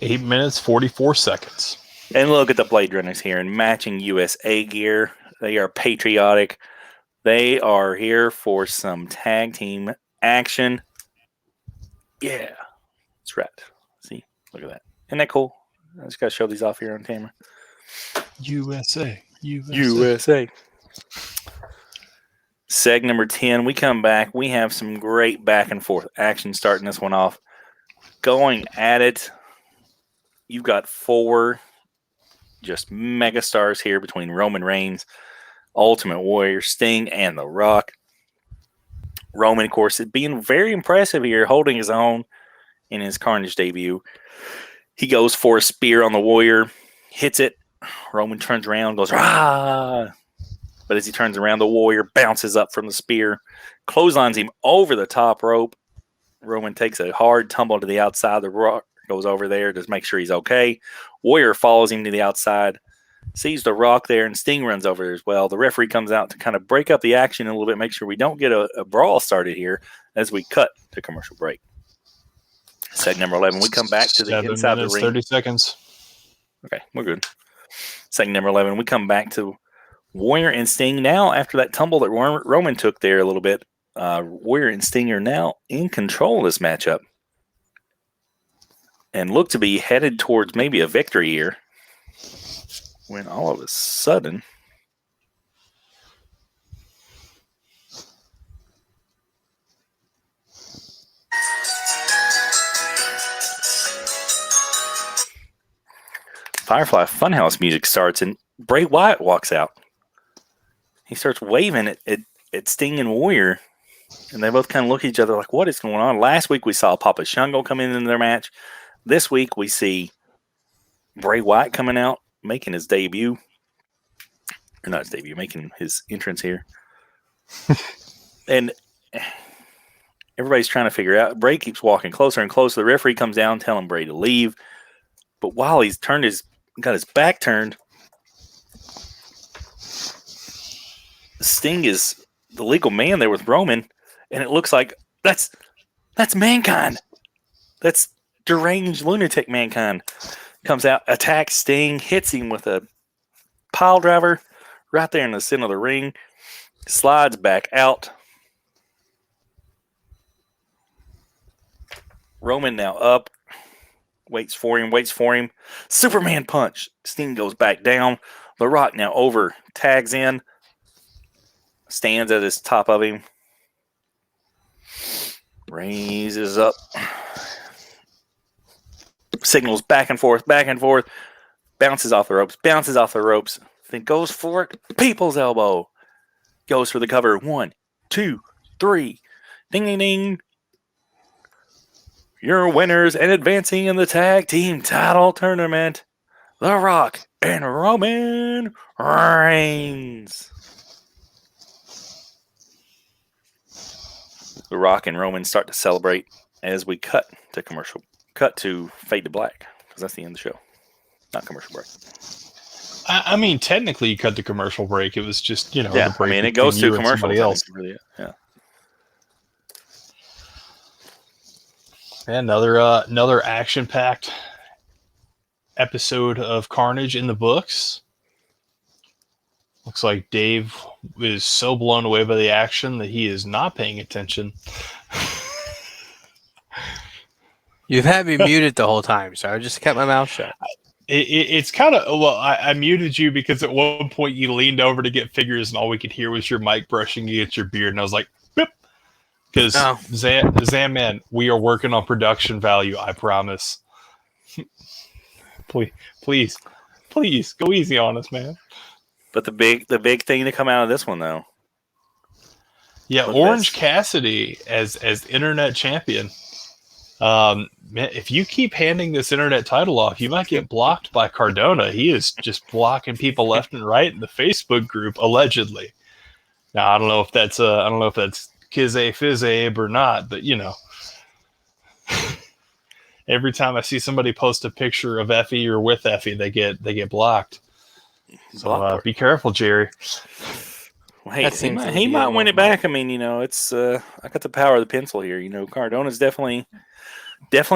8 minutes, 44 seconds. And look at the Blade Runners here in matching USA gear. They are patriotic. They are here for some tag team action. Yeah, that's right. See, look at that. Isn't that cool? I just got to show these off here on camera. USA. USA. Seg number 10. We come back. We have some great back and forth action starting this one off. Going at it. You've got 4 just mega stars here between Roman Reigns, Ultimate Warrior, Sting, and The Rock. Roman, of course, is being very impressive here, holding his own in his Carnage debut. He goes for a spear on the Warrior, hits it. Roman turns around, goes, "Rah!" But as he turns around, the Warrior bounces up from the spear, clotheslines him over the top rope. Roman takes a hard tumble to the outside. The Rock goes over there to make sure he's okay. Warrior follows him to the outside, sees the Rock there, and Sting runs over there as well. The referee comes out to kind of break up the action a little bit, make sure we don't get a brawl started here as we cut to commercial break. Seg number 11. We come back to the inside the ring. 30 seconds. Okay, we're good. Seg number 11. We come back to Warrior and Sting now after that tumble that Roman took there a little bit. Warrior and Sting are now in control of this matchup and look to be headed towards maybe a victory here when all of a sudden Firefly Funhouse music starts and Bray Wyatt walks out. He starts waving at Sting and Warrior, and they both kind of look at each other like, what is going on? Last week we saw Papa Shango come in their match. This week we see Bray Wyatt coming out, making his debut. Or not his debut, making his entrance here. And everybody's trying to figure out. Bray keeps walking closer and closer. The referee comes down telling Bray to leave. But while he's got his back turned, Sting is the legal man there with Roman, and it looks like that's Mankind. That's deranged lunatic Mankind. Comes out, attacks Sting, hits him with a pile driver right there in the center of the ring, slides back out. Roman now up, waits for him. Superman punch. Sting goes back down. The Rock now over, tags in, stands at his top of him, raises up, signals back and forth, bounces off the ropes, then goes for it, people's elbow, goes for the cover, 1, 2, 3, ding, ding, ding. Your winners and advancing in the tag team title tournament, The Rock and Roman Reigns. The Rock and Roman start to celebrate as we cut to fade to black, because that's the end of the show, not commercial break. I mean, technically, you cut the commercial break. It was just, the break. I mean, it goes to commercial. Else. Really, yeah. And another action-packed episode of Carnage in the books. Looks like Dave is so blown away by the action that he is not paying attention. You've had me muted the whole time, so I just kept my mouth shut. It's kind of, well, I muted you because at one point you leaned over to get figures and all we could hear was your mic brushing against your beard. And I was like, boop. Because Zam, man, we are working on production value, I promise. Please, go easy on us, man. But the big thing to come out of this one, though. Yeah, Orange Cassidy as internet champion. Man, if you keep handing this internet title off, you might get blocked by Cardona. He is just blocking people left and right in the Facebook group, allegedly. Now, I don't know if that's Kizzy Fizzabe or not, but every time I see somebody post a picture of Effie or with Effie, they get blocked. So be careful, Jerry. Well, hey, he might win it back. I mean, it's I got the power of the pencil here. Cardona's definitely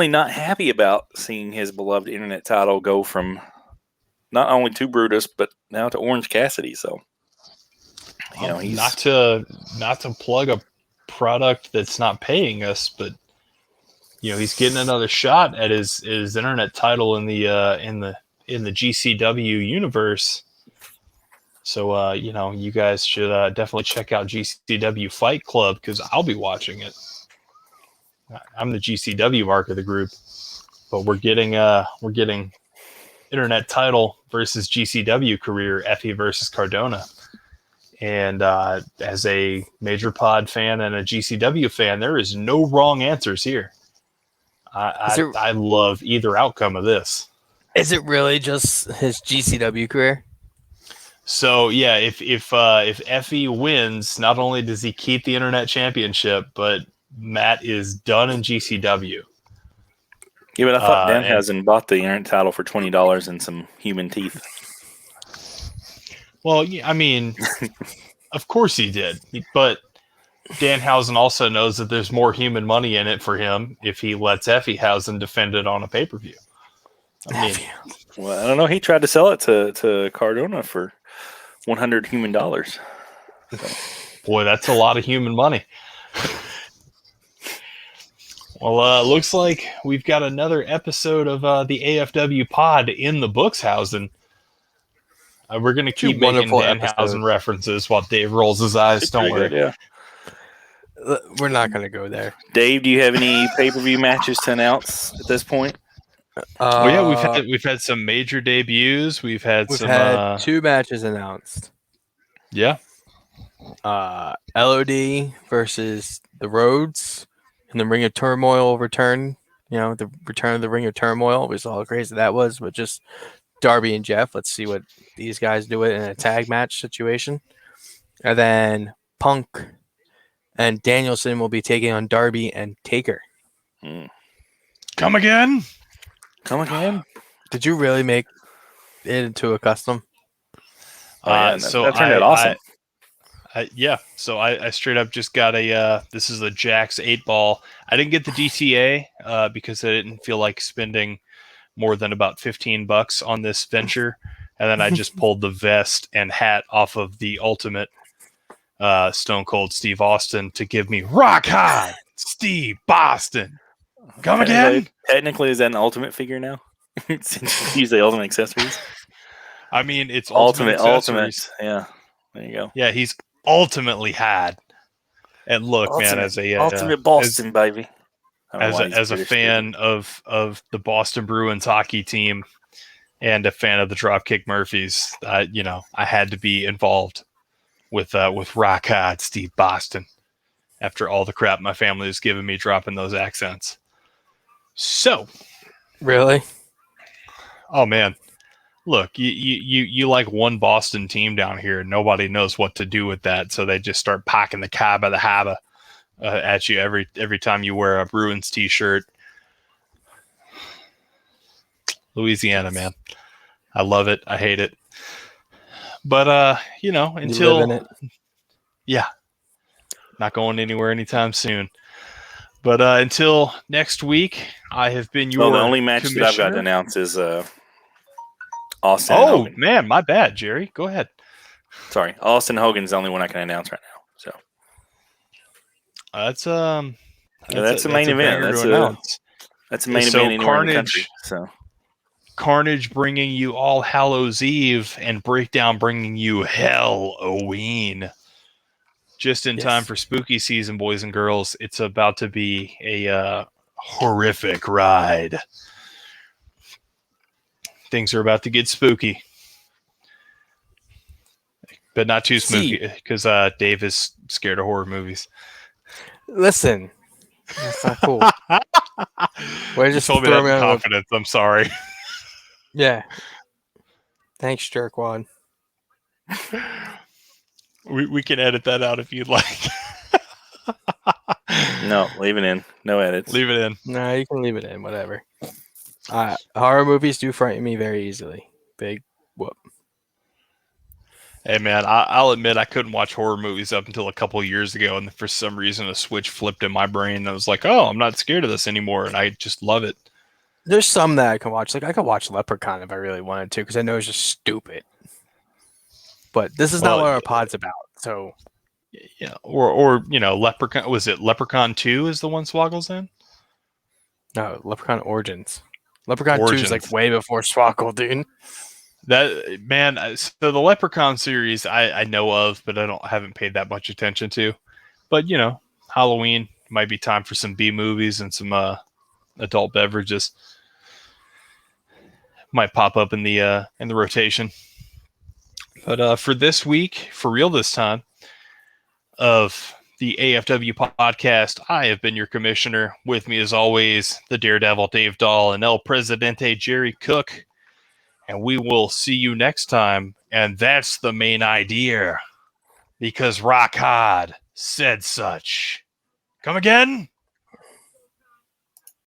not happy about seeing his beloved internet title go from not only to Brutus, but now to Orange Cassidy. So, he's not to plug a product that's not paying us, but he's getting another shot at his internet title in the GCW universe. So you guys should definitely check out GCW Fight Club because I'll be watching it. I'm the GCW mark of the group, but we're getting internet title versus GCW career, Effie versus Cardona. And as a Major Pod fan and a GCW fan, there is no wrong answers here. I love either outcome of this. Is it really just his GCW career? So yeah, if Effie wins, not only does he keep the internet championship, but Matt is done in GCW. Yeah, but I thought Danhausen bought the internet title for $20 and some human teeth. Well, I mean, of course he did, but Danhausen also knows that there's more human money in it for him if he lets Effie defend it on a pay-per-view. I mean, well, I don't know. He tried to sell it to Cardona for $100 human dollars. Boy, that's a lot of human money. Well, looks like we've got another episode of the AFW pod in the books, Hausen. We're going to keep making Danhausen references while Dave rolls his eyes. Don't worry. Good, yeah. We're not going to go there. Dave, do you have any pay-per-view matches to announce at this point? Well, yeah, we've had some major debuts. We've had 2 matches announced. Yeah. LOD versus the Rhodes and the Ring of Turmoil return. The return of the Ring of Turmoil. We saw how crazy that was, but just Darby and Jeff. Let's see what these guys do it in a tag match situation. And then Punk and Danielson will be taking on Darby and Taker. Come again? Come again? Did you really make it into a custom? So that turned out awesome. So I straight up just got this is a Jack's 8-ball. I didn't get the DTA because I didn't feel like spending more than about $15 on this venture. And then I just pulled the vest and hat off of the Ultimate Stone Cold Steve Austin to give me rock hard Steve Boston. Come again? Technically, is that an Ultimate figure now? Since you use the Ultimate accessories. I mean, it's Ultimate. Yeah, there you go. Yeah, he's ultimately had. And look, man, as a Ultimate Boston, baby. As a fan of the Boston Bruins hockey team and a fan of the Dropkick Murphys, I had to be involved with rock hard Steve Boston after all the crap my family has given me dropping those accents. So, really? Oh man, look, you like one Boston team down here, and nobody knows what to do with that, so they just start packing the cab of the habba at you every time you wear a Bruins t-shirt. Louisiana, man, I love it. I hate it, but until you live in it. Yeah, not going anywhere anytime soon. But until next week, I have been your the only match that I've got to announce is Austin. Oh man, my bad, Jerry. Go ahead. Sorry, Austin Hogan's the only one I can announce right now. So that's the main event. That's the main event anywhere in the country. So Carnage bringing you All Hallows Eve and Breakdown bringing you Helloween. Just in time for spooky season, boys and girls. It's about to be a horrific ride. Things are about to get spooky. But not too spooky, because Dave is scared of horror movies. Listen, that's not cool. Why just told me that with confidence? I'm sorry. Yeah. Thanks, jerkwad. We can edit that out if you'd like. No, leave it in. No edits. Leave it in. No, you can leave it in. Whatever. Horror movies do frighten me very easily. Big whoop. Hey man, I'll admit I couldn't watch horror movies up until a couple of years ago, and for some reason a switch flipped in my brain. And I was like, "Oh, I'm not scared of this anymore," and I just love it. There's some that I can watch. Like I could watch Leprechaun if I really wanted to, because I know it's just stupid. But this is not Well, what our pod's about. So Yeah, or Leprechaun. Was it Leprechaun 2 is the one Swoggle's in? no, Leprechaun Origins. Leprechaun 2 is like Origins. way before Swoggle, dude. That man, so the Leprechaun series I know of, but haven't paid that much attention to. But Halloween might be time for some B movies and some adult beverages. Might pop up in the rotation. But for this week, for real this time, of the AFW podcast, I have been your commissioner. With me, as always, the Daredevil Dave Dahl and El Presidente Jerry Cook. And we will see you next time. And that's the main idea. Because Rock Hard said such. Come again?